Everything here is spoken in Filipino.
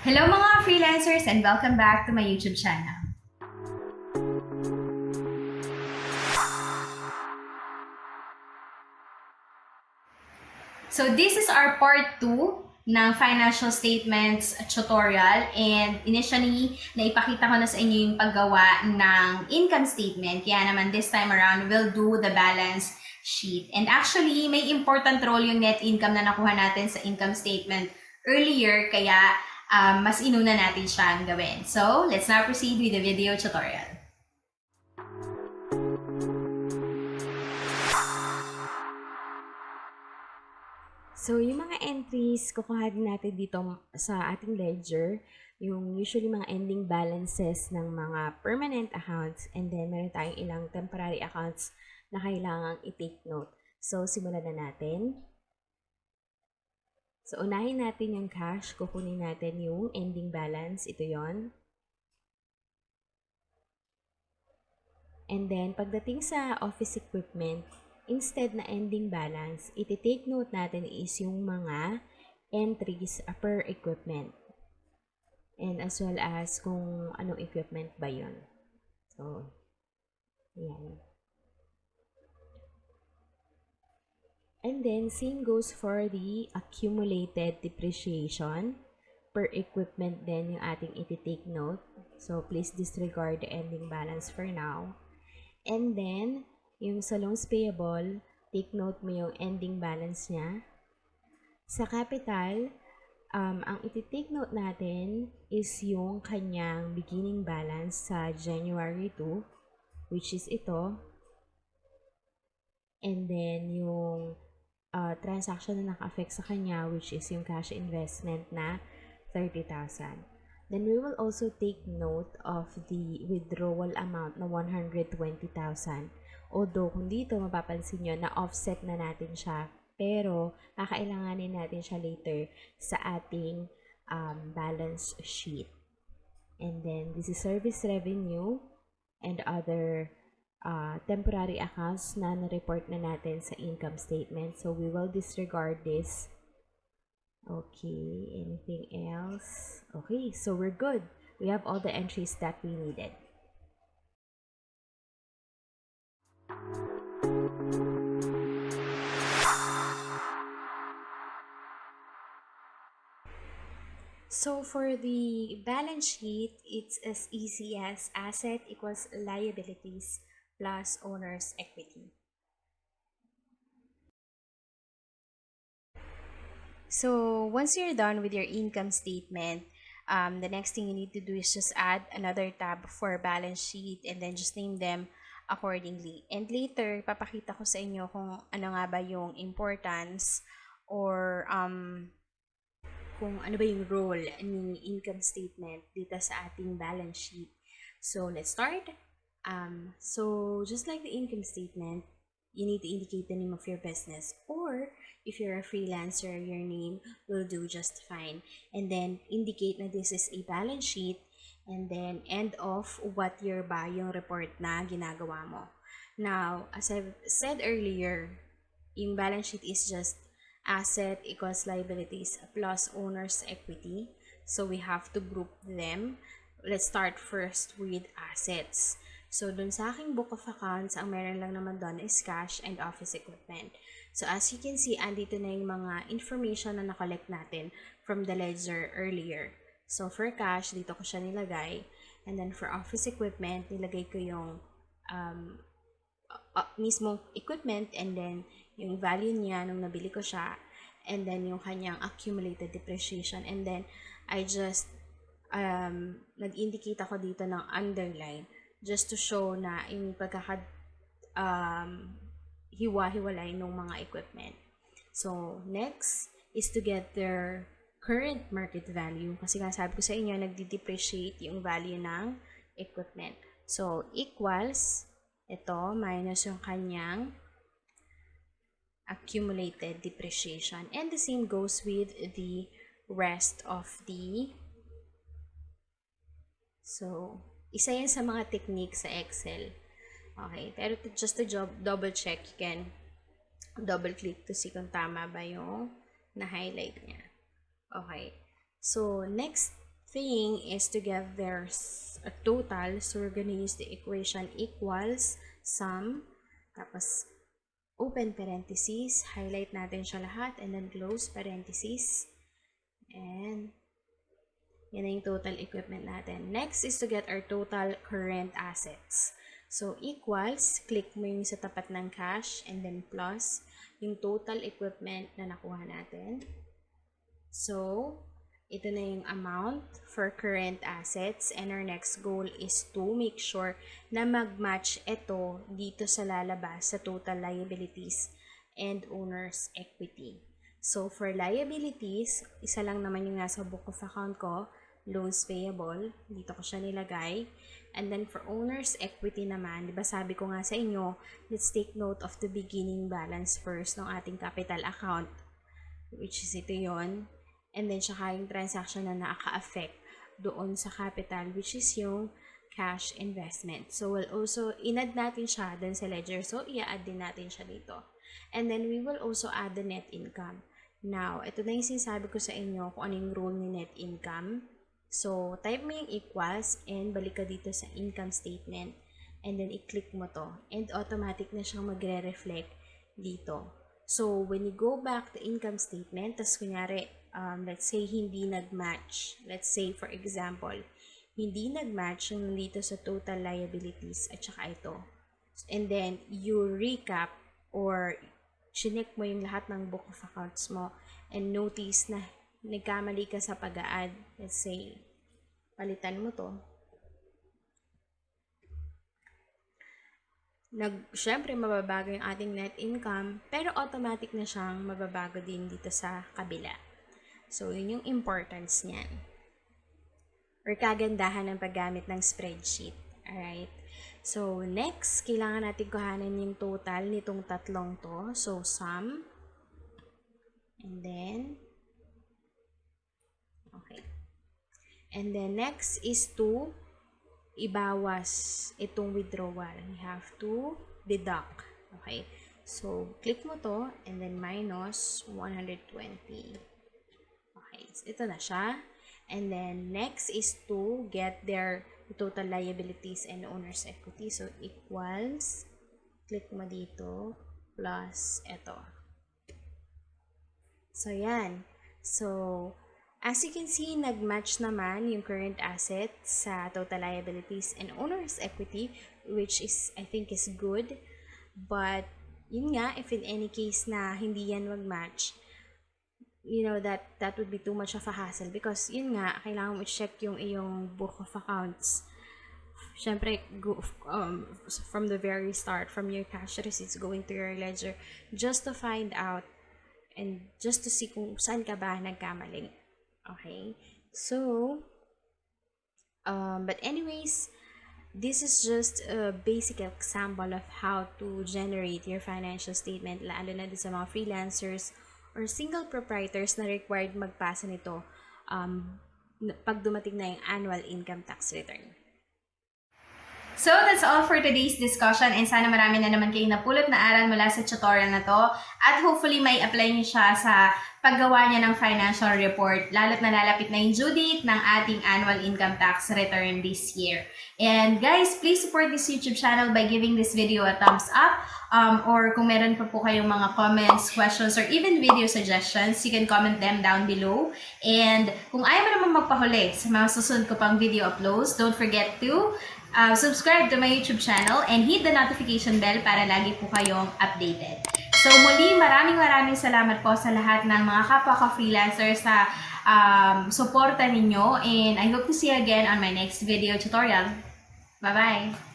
Hello mga freelancers and welcome back to my YouTube channel. So this is our part 2 ng financial statements tutorial, and initially naipakita ko na sa inyo yung paggawa ng income statement. Kaya naman this time around we'll do the balance sheet. And actually may important role yung net income na nakuha natin sa income statement earlier, kaya mas inuna natin siyang gawin. So let's now proceed with the video tutorial. So, yung mga entries, kukuha din natin dito sa ating ledger, yung usually mga ending balances ng mga permanent accounts, and then meron tayong ilang temporary accounts na kailangang i-take note. So, simulan na natin. So, unahin natin yung cash, kukunin natin yung ending balance, ito yon. And then, pagdating sa office equipment, instead na ending balance, iti-take note natin is yung mga entries per equipment. And as well as kung anong equipment ba yun. So, yan. And then, same goes for the accumulated depreciation per equipment din yung ating iti-take note. So, please disregard the ending balance for now. And then, yung sa loans payable, take note mo yung ending balance niya. Sa capital, ang iti-take note natin is yung kanyang beginning balance sa January 2, which is ito. And then, yung transaction na naka-affect sa kanya, which is yung cash investment na 30,000. Then, we will also take note of the withdrawal amount na 120,000. Although, kung dito mapapansin nyo, na-offset na natin siya. Pero, kakailanganin natin siya later sa ating balance sheet. And then, this is service revenue and other temporary accounts na na-report na natin sa income statement. So, we will disregard this. Okay, anything else? Okay, so we're good. We have all the entries that we needed. So for the balance sheet, it's as easy as asset equals liabilities plus owner's equity. So once you're done with your income statement, the next thing you need to do is just add another tab for balance sheet and then just name them accordingly. And later, papakita ko sa inyo kung ano nga ba yung importance or kung ano ba yung role ng income statement dito sa ating balance sheet. So let's start. So just like the income statement, you need to indicate the name of your business, or if you're a freelancer, your name will do just fine. And then indicate na this is a balance sheet, and then end off what year ba yung report na ginagawa mo. Now, as I've said earlier, yung balance sheet is just asset equals liabilities plus owner's equity. So we have to group them. Let's start first with assets. So, dun sa aking book of accounts, ang meron lang naman doon is cash and office equipment. So, as you can see, andito na yung mga information na nakollect natin from the ledger earlier. So, for cash, dito ko siya nilagay. And then, for office equipment, nilagay ko yung mismong equipment and then yung value niya nung nabili ko siya. And then, yung kanyang accumulated depreciation. And then, I just nag-indicate ako dito ng underline just to show na yung hiwa-hiwalay ng mga equipment. So, next is to get their current market value. Kasi nga sabi ko sa inyo, nagdi-depreciate yung value ng equipment. So, equals, ito, minus yung kanyang accumulated depreciation. And the same goes with the rest of the... So, isa yan sa mga technique sa Excel. Okay, pero just to double check, you can double click to see kung tama ba yung na-highlight niya. Okay, so next thing is to get their total. So we're gonna use the equation equals sum, tapos open parentheses, highlight natin siya lahat, and then close parentheses. And yan na yung total equipment natin. Next is to get our total current assets. So, equals, click mo yung sa tapat ng cash, and then plus yung total equipment na nakuha natin. So, ito na yung amount for current assets, and our next goal is to make sure na mag-match ito dito sa lalabas sa total liabilities and owner's equity. So, for liabilities, isa lang naman yung nasa book of account ko, loans payable, dito ko siya nilagay. And then for owner's equity naman, di ba sabi ko nga sa inyo, let's take note of the beginning balance first ng ating capital account, which is ito yon. And then saka yung transaction na nakaka-affect doon sa capital, which is yung cash investment. So, we'll also, in-add natin siya dun sa ledger. So, i-add din natin siya dito. And then, we will also add the net income. Now, ito na yung sinasabi ko sa inyo kung ano yung role ni net income. So, type mo yung equals and balik ka dito sa income statement. And then, i-click mo to. And automatic na siyang magre-reflect dito. So, when you go back to income statement, tas kunyari, let's say, hindi nag-match. Let's say, for example, hindi nag-match yung dito sa total liabilities at saka ito. And then, you recap or chinek mo yung lahat ng book of accounts mo and notice na nagkamali ka sa pag-add. Let's say, palitan mo to. Syempre, mababago yung ating net income, pero automatic na siyang mababago din dito sa kabila. So, yun yung importance niyan. Or kagandahan ng paggamit ng spreadsheet. Alright? So, next, kailangan natin kuhanin yung total nitong tatlong to. So, sum. And then, okay. And then, next is to ibawas itong withdrawal. We have to deduct. Okay? So, click mo to and then minus 120. Okay. So, ito na siya. And then, next is to get their total liabilities and owner's equity. So, equals, click mo dito, plus ito. So, yan. So, as you can see, nag-match naman yung current assets sa total liabilities and owner's equity, which is, I think, is good. But, yun nga, if in any case na hindi yan mag-match, you know, that would be too much of a hassle because, yun nga, kailangan mo check yung iyong book of accounts. Siyempre, from the very start, from your cash receipts going to your ledger, just to find out and just to see kung saan ka ba nagkamali. Okay, so, but anyways, this is just a basic example of how to generate your financial statement, lalo na din sa mga freelancers or single proprietors na required magpasa nito pag dumating na yung annual income tax return. So, that's all for today's discussion and sana marami na naman kayong napulot na aral mula sa tutorial na to at hopefully may apply niyo siya sa paggawa niya ng financial report lalo't nalalapit na yung due date ng ating annual income tax return this year. And guys, please support this YouTube channel by giving this video a thumbs up or kung meron pa po kayong mga comments, questions, or even video suggestions, you can comment them down below. And kung ayaw mo naman magpahuli sa mga susunod ko pang video uploads, don't forget to subscribe to my YouTube channel and hit the notification bell para lagi po kayong updated. So muli, maraming salamat po sa lahat ng mga kapwa ko freelancers sa suporta ninyo and I hope to see you again on my next video tutorial. Bye-bye!